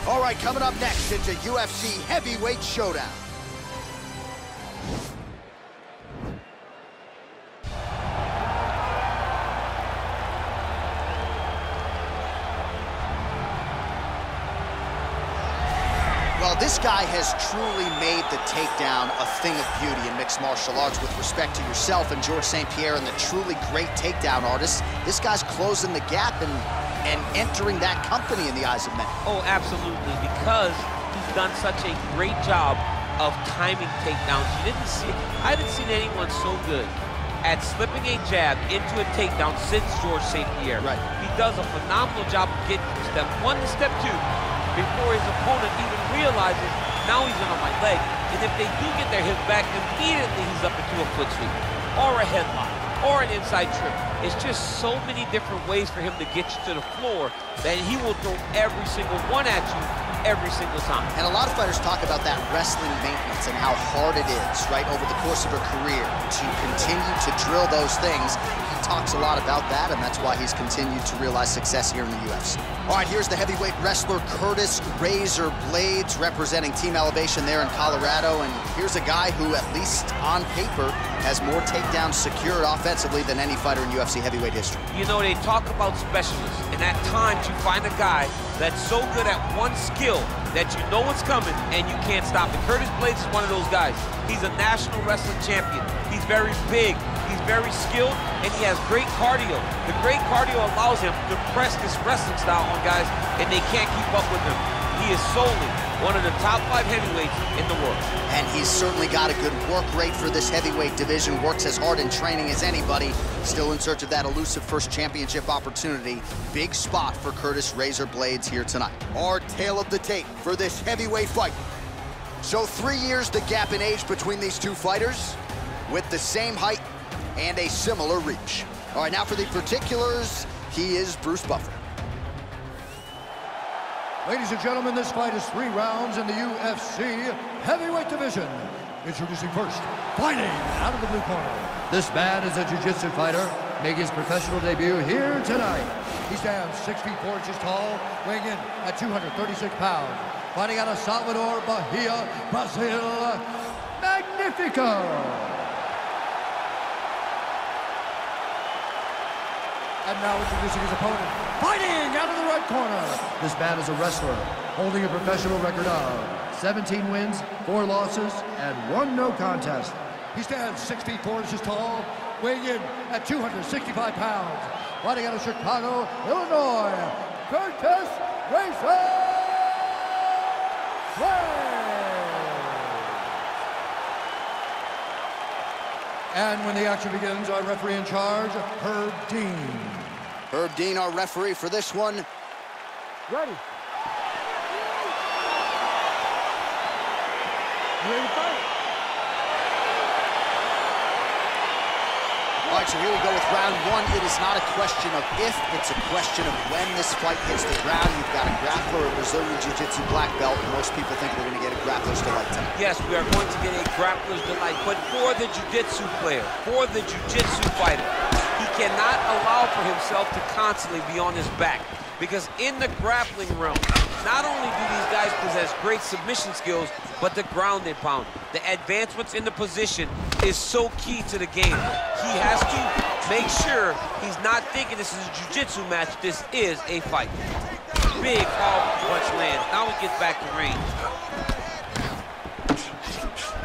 All right, coming up next, it's a UFC heavyweight showdown. Well, this guy has truly made the takedown a thing of beauty in mixed martial arts. With respect to yourself and George St. Pierre and the truly great takedown artists, this guy's closing the gap and entering that company in the eyes of many. Oh, absolutely, because he's done such a great job of timing takedowns. I haven't seen anyone so good at slipping a jab into a takedown since George St. Pierre. Right. He does a phenomenal job of getting from step 1 to step 2 before his opponent even realizes now he's in on my leg. And if they do get their hips back, immediately he's up into a foot sweep or a headlock or an inside trip. It's just so many different ways for him to get you to the floor that he will throw every single one at you every single time. And a lot of fighters talk about that wrestling maintenance and how hard it is, right, over the course of a career to continue to drill those things. He talks a lot about that, and that's why he's continued to realize success here in the UFC. All right, here's the heavyweight wrestler Curtis Razor Blades representing Team Elevation there in Colorado, and here's a guy who, at least on paper, has more takedowns secured offensively than any fighter in UFC heavyweight history. You know, they talk about specialists, and at times you find a guy that's so good at one skill that you know what's coming and you can't stop it. Curtis Blades is one of those guys. He's a national wrestling champion. He's very big, he's very skilled, and he has great cardio. The great cardio allows him to press this wrestling style on guys, and they can't keep up with him. He is solely one of the top 5 heavyweights in the world. And he's certainly got a good work rate for this heavyweight division, works as hard in training as anybody, still in search of that elusive first championship opportunity. Big spot for Curtis Razor Blades here tonight. Our tale of the tape for this heavyweight fight. So 3 years the gap in age between these two fighters, with the same height and a similar reach. All right, now for the particulars, he is Bruce Buffer. Ladies and gentlemen, this fight is 3 rounds in the UFC heavyweight division. Introducing first, fighting out of the blue corner. This man is a jiu-jitsu fighter, making his professional debut here tonight. He stands 6 feet 4 inches tall, weighing in at 236 pounds. Fighting out of Salvador, Bahia, Brazil, Magnifico. And now introducing his opponent, fighting out of the red corner. This man is a wrestler, holding a professional record of 17 wins, 4 losses, and 1 no contest. He stands 6 feet 4 inches tall, weighing in at 265 pounds. Fighting out of Chicago, Illinois, Curtis Razor Blades. And when the action begins, our referee in charge, Herb Dean. Herb Dean, our referee for this one. Ready. Ready to fight? All right, so here we go with round 1. It is not a question of if, it's a question of when this fight hits the ground. You've got a grappler, a Brazilian Jiu-Jitsu black belt, and most people think we're going to get a grappler's delight tonight. Yes, we are going to get a grappler's delight, but for the Jiu-Jitsu player, for the Jiu-Jitsu fighter, he cannot allow for himself to constantly be on his back, because in the grappling realm, not only do these guys possess great submission skills, but the ground and pound. The advancements in the position is so key to the game. He has to make sure he's not thinking this is a jiu-jitsu match, this is a fight. Big powerful punch lands. Now he gets back to range.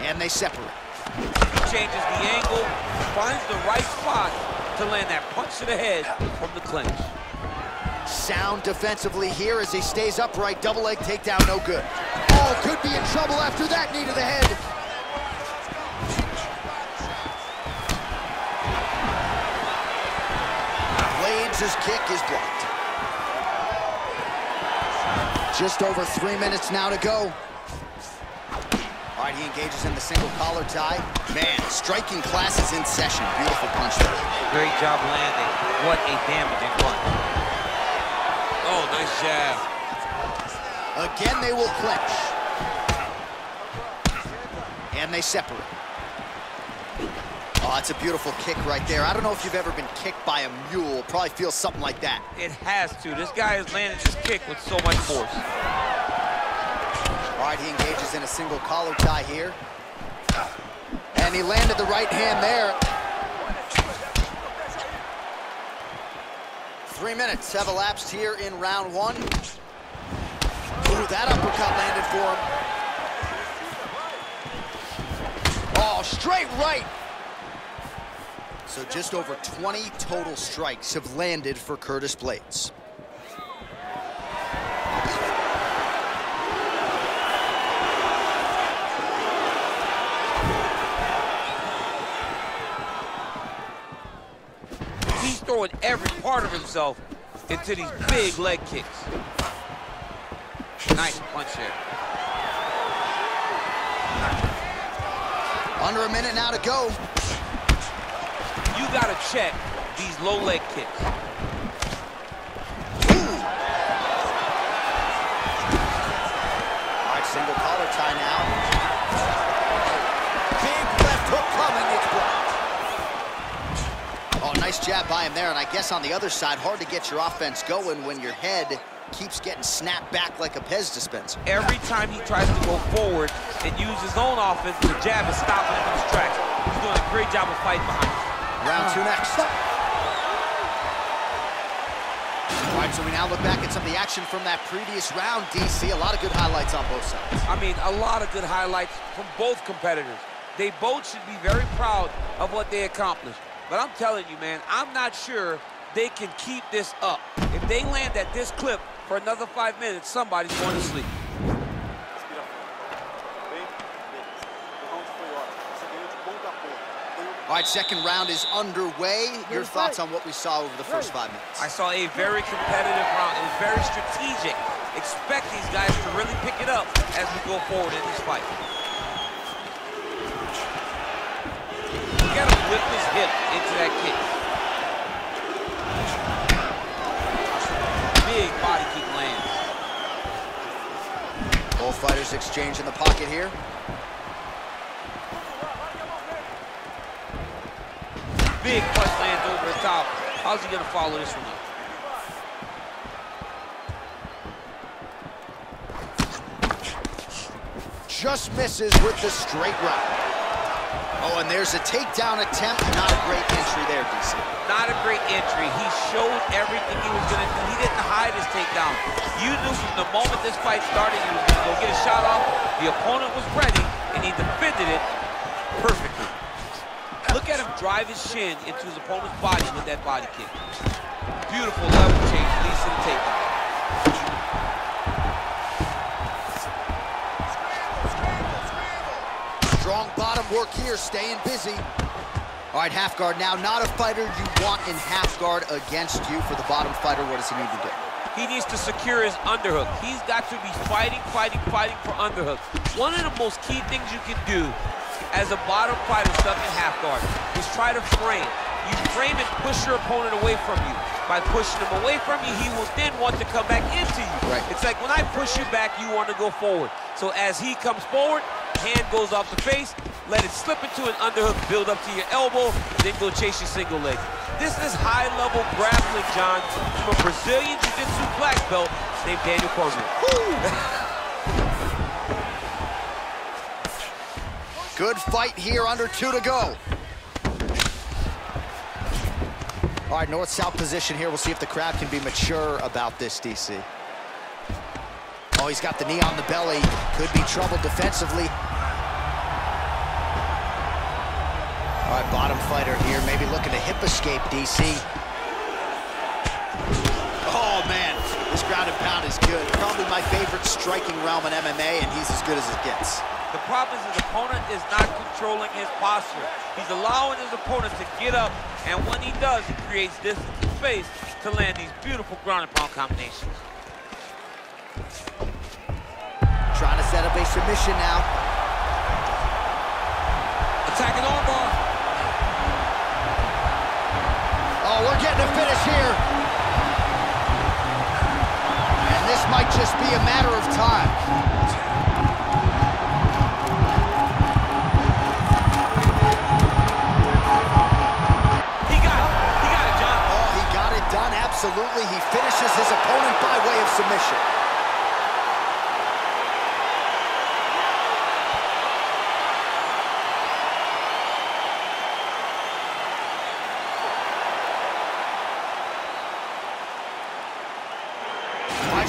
And they separate. He changes the angle, finds the right spot to land that punch to the head from the clinch. Sound defensively here as he stays upright. Double leg takedown, no good. Oh, could be in trouble after that knee to the head. Blades' kick is blocked. Just over 3 minutes now to go. All right, he engages in the single collar tie. Man, striking class is in session. Beautiful punch there. Great job landing. What a damaging punch. Oh, nice jab. Again, they will clinch. And they separate. Oh, it's a beautiful kick right there. I don't know if you've ever been kicked by a mule. Probably feels something like that. It has to. This guy is landing this kick with so much force. right, he engages in a single collar tie here. And he landed the right hand there. 3 minutes have elapsed here in round one. Ooh, that uppercut landed for him. Oh, straight right. So just over 20 total strikes have landed for Curtis Blaydes. He's throwing every part of himself into these big leg kicks. Nice punch there. Under a minute now to go. You gotta check these low leg kicks. Ooh. All right, single collar tie now. Big left hook coming, it's blocked. Oh, nice jab by him there, and I guess on the other side, hard to get your offense going when your head keeps getting snapped back like a Pez dispenser. Every time he tries to go forward and use his own offense, the jab is stopping him in his tracks. He's doing a great job of fighting behind him. Round two next. All right, so we now look back at some of the action from that previous round, DC. A lot of good highlights on both sides. I mean, a lot of good highlights from both competitors. They both should be very proud of what they accomplished. But I'm telling you, man, I'm not sure they can keep this up. If they land at this clip for another 5 minutes, somebody's going to sleep. All right, second round is underway. Your thoughts on what we saw over the first 5 minutes? I saw a very competitive round. It was very strategic. Expect these guys to really pick it up as we go forward in this fight. You gotta whip his hip into that kick. Big body kick lands. Both fighters exchange in the pocket here. Big punch lands over the top. How's he gonna follow this one up? Just misses with the straight right. Oh, and there's a takedown attempt. Not a great entry there, DC. Not a great entry. He showed everything he was gonna do. He didn't hide his takedown. You knew from the moment this fight started, he was gonna go get a shot off. The opponent was ready, and he defended it perfectly. Look at him drive his shin into his opponent's body with that body kick. Beautiful level change, leads to the takedown. Strong bottom work here, staying busy. All right, half guard now. Not a fighter you want in half guard against you. For the bottom fighter, what does he need to do? He needs to secure his underhook. He's got to be fighting for underhook. One of the most key things you can do as a bottom fighter stuck in half guard is try to frame. You frame and push your opponent away from you. By pushing him away from you, he will then want to come back into you. Right. It's like when I push you back, you want to go forward. So as he comes forward, hand goes off the face, let it slip into an underhook, build up to your elbow, then go chase your single leg. This is high-level grappling, John, from a Brazilian Jiu-Jitsu black belt named Daniel Cormier. Good fight here, under 2 to go. All right, north-south position here. We'll see if the crowd can be mature about this, DC. Oh, he's got the knee on the belly. Could be trouble defensively. All right, bottom fighter here, maybe looking to hip escape, DC. Oh, man, this ground and pound is good. Probably my favorite striking realm in MMA, and he's as good as it gets. The problem is his opponent is not controlling his posture. He's allowing his opponent to get up, and when he does, he creates distance and space to land these beautiful ground and pound combinations. Trying to set up a submission now. Attacking armbar. Oh, we're getting a finish here. And this might just be a matter of time. He got it, John. Oh, he got it done, absolutely. He finishes his opponent by way of submission.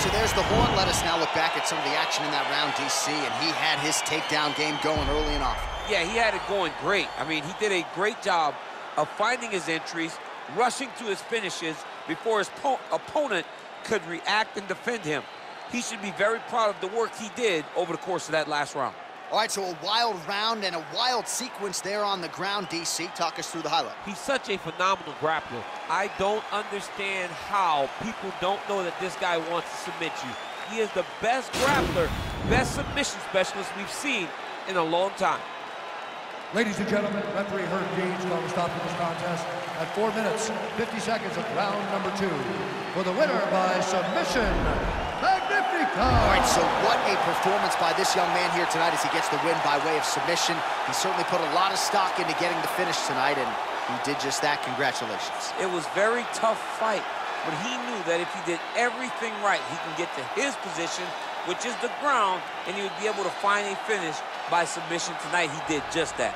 so there's the horn. Let us now look back at some of the action in that round, DC, and he had his takedown game going early and often. Yeah, he had it going great. I mean, he did a great job of finding his entries, rushing to his finishes before his opponent could react and defend him. He should be very proud of the work he did over the course of that last round. All right, so a wild round and a wild sequence there on the ground, DC. Talk us through the highlight. He's such a phenomenal grappler. I don't understand how people don't know that this guy wants to submit you. He is the best grappler, best submission specialist we've seen in a long time. Ladies and gentlemen, referee Herb Dean's going to stop this contest at 4 minutes, 50 seconds of round number 2. For the winner by submission, Magnifico! All right, so what a performance by this young man here tonight as he gets the win by way of submission. He certainly put a lot of stock into getting the finish tonight, and he did just that. Congratulations. It was a very tough fight, but he knew that if he did everything right, he can get to his position, which is the ground, and he would be able to find a finish by submission tonight. He did just that.